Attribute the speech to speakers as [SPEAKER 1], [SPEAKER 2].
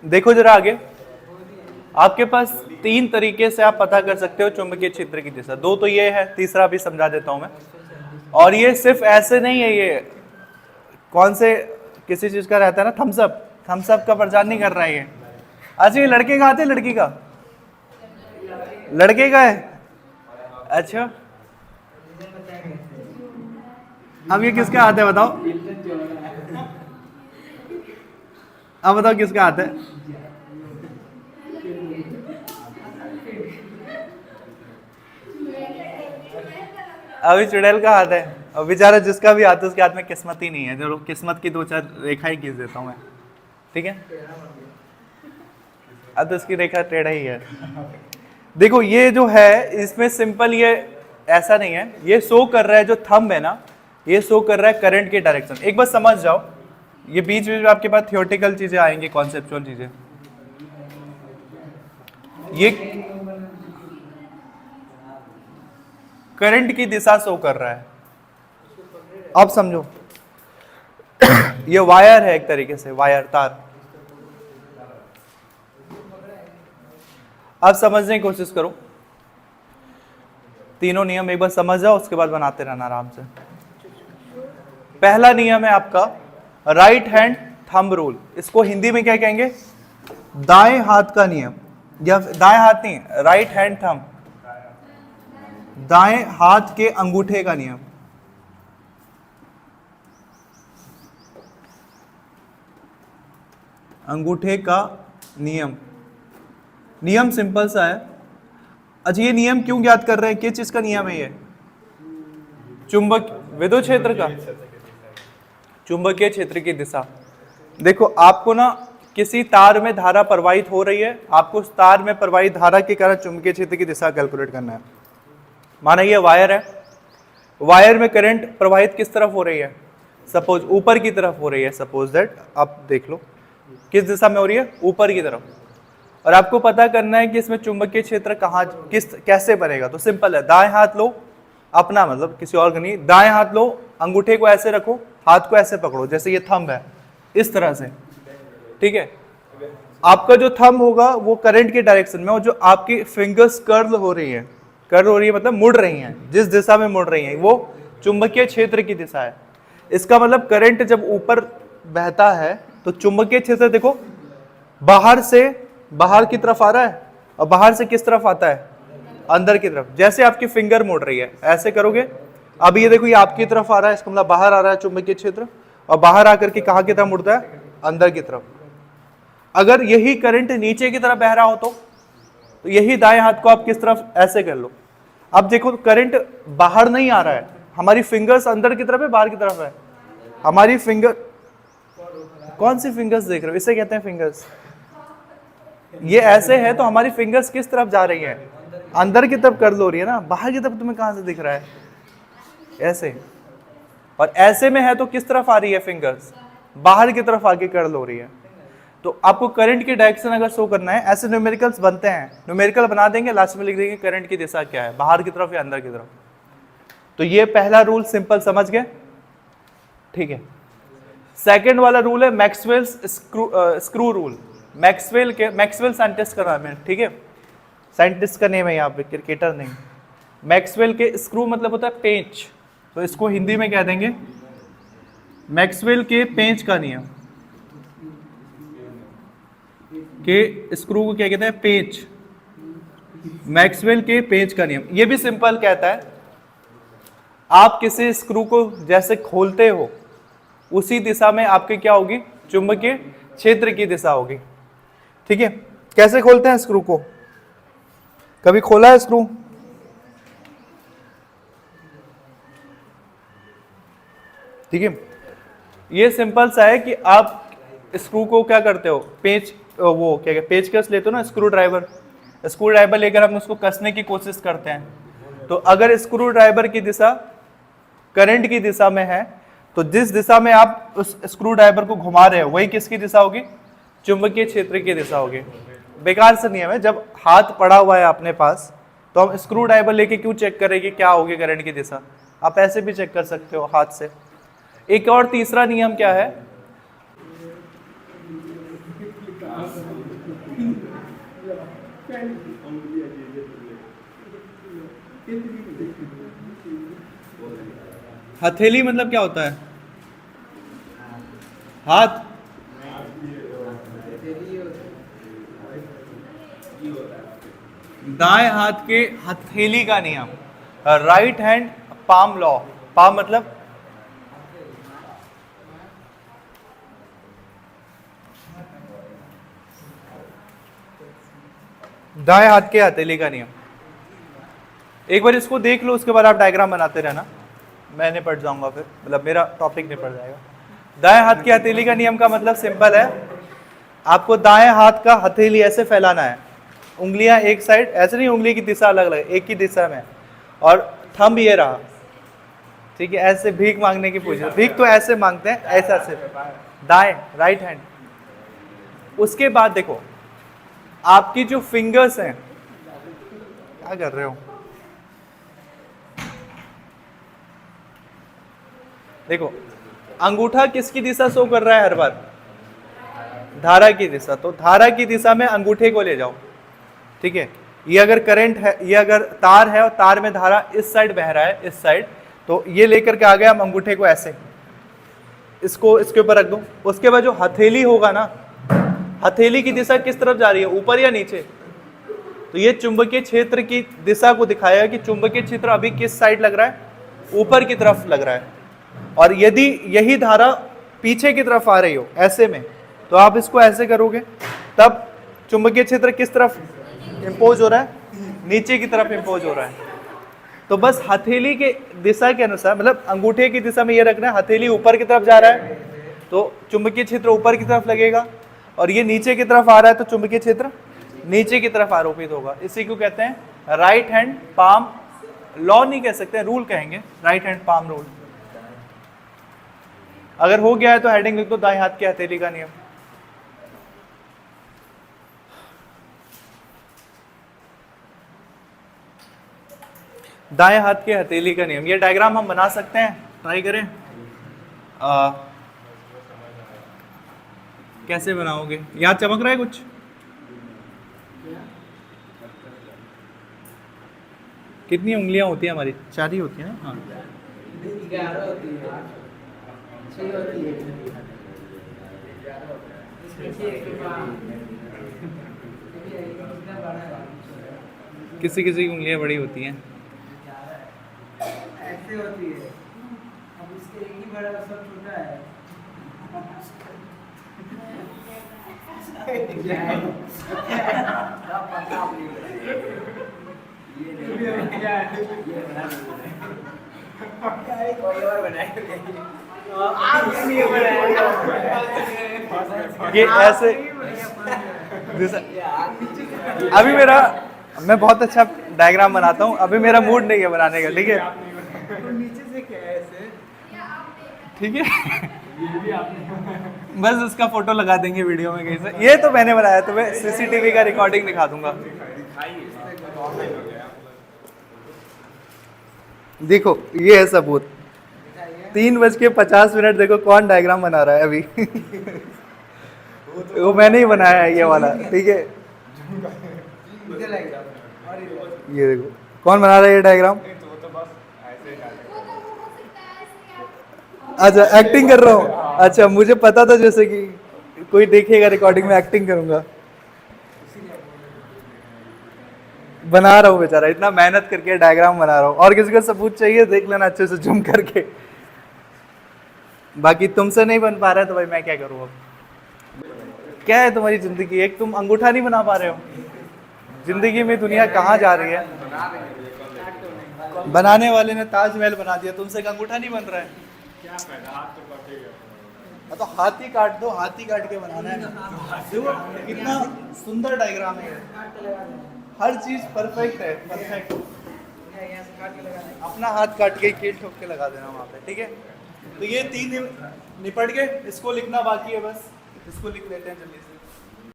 [SPEAKER 1] देखो जरा आगे, आपके पास 3 तरीके से आप पता कर सकते हो चुंबकीय क्षेत्र की दिशा। 2 तो ये है, तीसरा भी समझा देता हूं मैं। और ये सिर्फ ऐसे नहीं है, ये कौन से किसी चीज का रहता है ना, थम्सअप का प्रचार नहीं कर रहा है ये। अच्छा ये लड़के का आते, लड़की का, लड़के का है। अच्छा अब ये किसका हाथ है बताओ, अब बताओ किसका हाथ है। अभी चुड़ैल का हाथ है, और बेचारा जिसका भी हाथ है उसके हाथ में किस्मत ही नहीं है। जो किस्मत की 2-4 रेखाएं खींच देता हूं मैं, ठीक है। अब तो इसकी रेखा टेढ़ा ही है। देखो ये जो है इसमें सिंपल, ये ऐसा नहीं है, ये शो कर रहा है जो थंब है ना, ये शो कर रहा है करंट के डायरेक्शन। एक बार समझ जाओ, ये बीच बीच में आपके पास थियोरेटिकल चीजें आएंगी, कॉन्सेप्चुअल चीजें। ये करंट की दिशा शो कर रहा है, अब समझो। ये वायर है एक तरीके से, वायर, तार। अब समझने की कोशिश करो, तीनों नियम एक बार समझ जाओ, उसके बाद बनाते रहना आराम से। पहला नियम है आपका राइट हैंड थंब रूल। इसको हिंदी में क्या कहेंगे, दाएं हाथ का नियम, या दाएं हाथ नहीं, राइट हैंड थंब, दाएं हाथ के अंगूठे का नियम। अंगूठे का नियम, नियम सिंपल सा है। अच्छा ये नियम क्यों ज्ञात कर रहे हैं, किस चीज का नियम है ये, चुंबक विद्युत क्षेत्र का, चुंबकीय क्षेत्र की दिशा। देखो आपको ना किसी तार में धारा प्रवाहित हो रही है, आपको उस तार में प्रवाहित धारा के कारण चुंबकीय क्षेत्र की दिशा कैलकुलेट करना है। माना ये वायर है, वायर में करंट प्रवाहित किस तरफ हो रही है, सपोज ऊपर की तरफ हो रही है, सपोज दैट, आप देख लो किस दिशा में हो रही है, ऊपर की तरफ। और आपको पता करना है कि इसमें चुंबकीय क्षेत्र कहाँ कैसे बनेगा। तो सिंपल है, दाएं हाथ लो अपना, मतलब किसी और का नहीं, दाएं हाथ लो, अंगूठे को ऐसे रखो, हाथ को ऐसे पकड़ो जैसे ये थंब है, इस तरह से, ठीक है। आपका जो थंब होगा वो करंट के डायरेक्शन में, और जो आपकी फिंगर्स कर्ल हो रही है, कर्ल हो रही है मतलब मुड़ रही हैं, जिस दिशा में मुड़ रही हैं वो चुंबकीय क्षेत्र की दिशा है। इसका मतलब करंट जब ऊपर बहता है तो चुंबकीय क्षेत्र देखो बाहर से, बाहर की तरफ आ रहा है, और बाहर से किस तरफ आता है, अंदर की तरफ। जैसे आपकी फिंगर मुड़ रही है, ऐसे करोगे, अब ये देखो ये आपकी तरफ आ रहा है, इसका मतलब बाहर आ रहा है चुंबकीय क्षेत्र, और बाहर आकर के कहां की तरफ मुड़ता है, अंदर की तरफ। अगर यही करंट नीचे की तरफ बह रहा हो तो यही दाएं हाथ को आप किस तरफ, ऐसे कर लो। अब देखो करंट बाहर नहीं आ रहा है, हमारी फिंगर्स अंदर की तरफ है, बाहर की तरफ है, हमारी फिंगर, कौन सी फिंगर्स देख रहे हो, इसे कहते हैं फिंगर्स। ये ऐसे है तो हमारी फिंगर्स किस तरफ जा रही है, अंदर की तरफ कर्ल हो रही है ना, बाहर की तरफ तुम्हें कहां से दिख रहा है, ऐसे। और ऐसे में है तो किस तरफ आ रही है फिंगर्स, बाहर की तरफ आके कर्ल हो रही है। तो आपको करंट की डायरेक्शन अगर शो करना है, ऐसे न्यूमेरिकल्स बनते हैं, न्यूमेरिकल बना देंगे, लास्ट में लिख देंगे करंट की दिशा क्या है, बाहर की तरफ या अंदर की तरफ। तो ये पहला रूल सिंपल समझ गए, ठीक है। सेकंड वाला रूल है Maxwell's screw rule. Maxwell scientist का नाम है, ठीक है, साइंटिस्ट का नेम है यहाँ पे, क्रिकेटर नहीं। मैक्सवेल के स्क्रू मतलब होता है पेंच, तो इसको हिंदी में कह देंगे मैक्सवेल के पेंच का नियम, के स्क्रू को क्या कहते हैं, पेंच, मैक्सवेल के पेंच का नियम। ये भी सिंपल कहता है, आप किसी स्क्रू को जैसे खोलते हो उसी दिशा में आपकी क्या होगी, चुंबकीय क्षेत्र की दिशा होगी, ठीक है। कैसे खोलते हैं स्क्रू को, कभी खोला है स्क्रू, ठीक है। ये सिंपल सा है कि आप स्क्रू को क्या करते हो, पेंच, वो क्या कहते, पेचकस लेते हो ना, स्क्रू ड्राइवर लेकर हम उसको कसने की कोशिश करते हैं। तो अगर स्क्रू ड्राइवर की दिशा करंट की दिशा में है तो जिस दिशा में आप उस स्क्रू ड्राइवर को घुमा रहे हो वही किसकी दिशा होगी, चुंबकीय क्षेत्र की दिशा होगी। बेकार से नियम है, जब हाथ पड़ा हुआ है अपने पास तो हम स्क्रू ड्राइवर लेके क्यों चेक करें कि क्या होगी करंट की दिशा, आप ऐसे भी चेक कर सकते हो हाथ से। एक और तीसरा नियम क्या है, हथेली मतलब क्या होता है? हाथ। दाएं हाथ के हथेली का नियम, right hand palm law. Palm मतलब दाएं हाथ के हथेली का नियम। एक बार इसको देख लो, उसके बाद आप डायग्राम बनाते रहना, मैं निपट जाऊंगा, फिर मतलब मेरा टॉपिक निपट जाएगा। दाएं हाथ की हथेली का नियम का मतलब सिंपल है, आपको दाएं हाथ का हथेली ऐसे फैलाना है, उंगलियां एक साइड, ऐसे नहीं, उंगली की दिशा अलग अलग, एक ही दिशा में, और थंब ये रहा, ठीक है, ऐसे भीख मांगने की पोजीशन। भीख तो ऐसे मांगते हैं, ऐसा से दाएं, राइट हैंड। उसके बाद देखो आपकी जो फिंगर्स हैं, क्या कर रहे हो, देखो अंगूठा किसकी दिशा शो कर रहा है हर बार? धारा की दिशा। तो धारा की दिशा में अंगूठे को ले जाओ, ठीक है। ये अगर करंट है, ये अगर तार है और तार में धारा इस साइड बह रहा है, इस साइड, तो ये लेकर के आ गए हम अंगूठे को ऐसे, इसको इसके ऊपर रख दो। उसके बाद जो हथेली होगा ना, हथेली की दिशा किस तरफ जा रही है, ऊपर या नीचे? तो ये चुंबकीय क्षेत्र की दिशा को दिखाएगा कि चुंबकीय क्षेत्र अभी किस साइड लग रहा है, ऊपर की तरफ लग रहा है। और यदि यही धारा पीछे की तरफ आ रही हो ऐसे में, तो आप इसको ऐसे करोगे, तब चुंबकीय क्षेत्र किस तरफ इंपोज हो रहा है? नीचे की तरफ इंपोज हो रहा है। तो बस हथेली के दिशा के अनुसार, मतलब अंगूठे की दिशा में ये रखना है, हथेली ऊपर की तरफ जा रहा है तो चुंबकीय क्षेत्र ऊपर की तरफ लगेगा, और ये नीचे की तरफ आ रहा है तो चुंबकीय क्षेत्र नीचे की तरफ आरोपित होगा। इसी को कहते हैं राइट हैंड पाम लॉ, नहीं कह सकते, रूल कहेंगे, राइट हैंड पाम रूल। अगर हो गया है तो हेडिंग लिख दो, दाएं हाथ की हथेली का नियम। दाएं हाथ के हथेली का नियम, ये डायग्राम हम बना सकते हैं, ट्राई करें। कैसे बनाओगे, याद चमक रहा है कुछ? कितनी उंगलियां होती है हमारी? 4 ही होती है ना? हाँ,
[SPEAKER 2] 11 होती है, 6 होती है,
[SPEAKER 1] किसी किसी की उंगलियां बड़ी होती हैं।
[SPEAKER 2] ऐसे होती है। अब उसके एक ही बड़ा, सब छोटा है। कोई और बनाएगा, आप नहीं बनाएगा,
[SPEAKER 1] ये ऐसे अभी मेरा, मैं बहुत अच्छा डायग्राम बनाता हूँ, अभी मेरा मूड नहीं है बनाने का, ठीक है?
[SPEAKER 2] नीचे से क्या है ऐसे,
[SPEAKER 1] ठीक है। बस उसका फोटो लगा देंगे वीडियो में कहीं से। ये तो मैंने बनाया, तो मैं सीसीटीवी का रिकॉर्डिंग दिखा दूंगा। देखो ये है सबूत, 3:50 देखो कौन डायग्राम बना रहा है अभी। वो मैंने ही बनाया है ये वाला, ठीक है। ये देखो कौन बना रहा है ये डायग्राम। अच्छा एक्टिंग कर रहा हूँ, अच्छा मुझे पता था जैसे कि कोई देखेगा रिकॉर्डिंग में एक्टिंग करूंगा। बना रहा हूँ बेचारा, इतना मेहनत करके डायग्राम बना रहा हूँ। और किसी को सबूत चाहिए देख लेना अच्छे से जूम करके, बाकी तुमसे नहीं बन पा रहा है तो भाई मैं क्या करूँ। अब क्या है तुम्हारी जिंदगी, एक तुम अंगूठा नहीं बना पा रहे हो। जिंदगी में दुनिया कहाँ जा रही है। बनाने वाले ने ताजमहल बना दिया, तुमसे एक अंगूठा नहीं बन रहा है। तो हाथी काट दो, हाथी काट के बनाना है। देखो कितना सुंदर डायग्राम है, हर चीज परफेक्ट है, परफेक्ट। अपना हाथ काट के कील ठोक के लगा देना वहाँ पे, ठीक है। तो ये 3 निपट गए, इसको लिखना बाकी है, बस इसको लिख लेते हैं जल्दी से।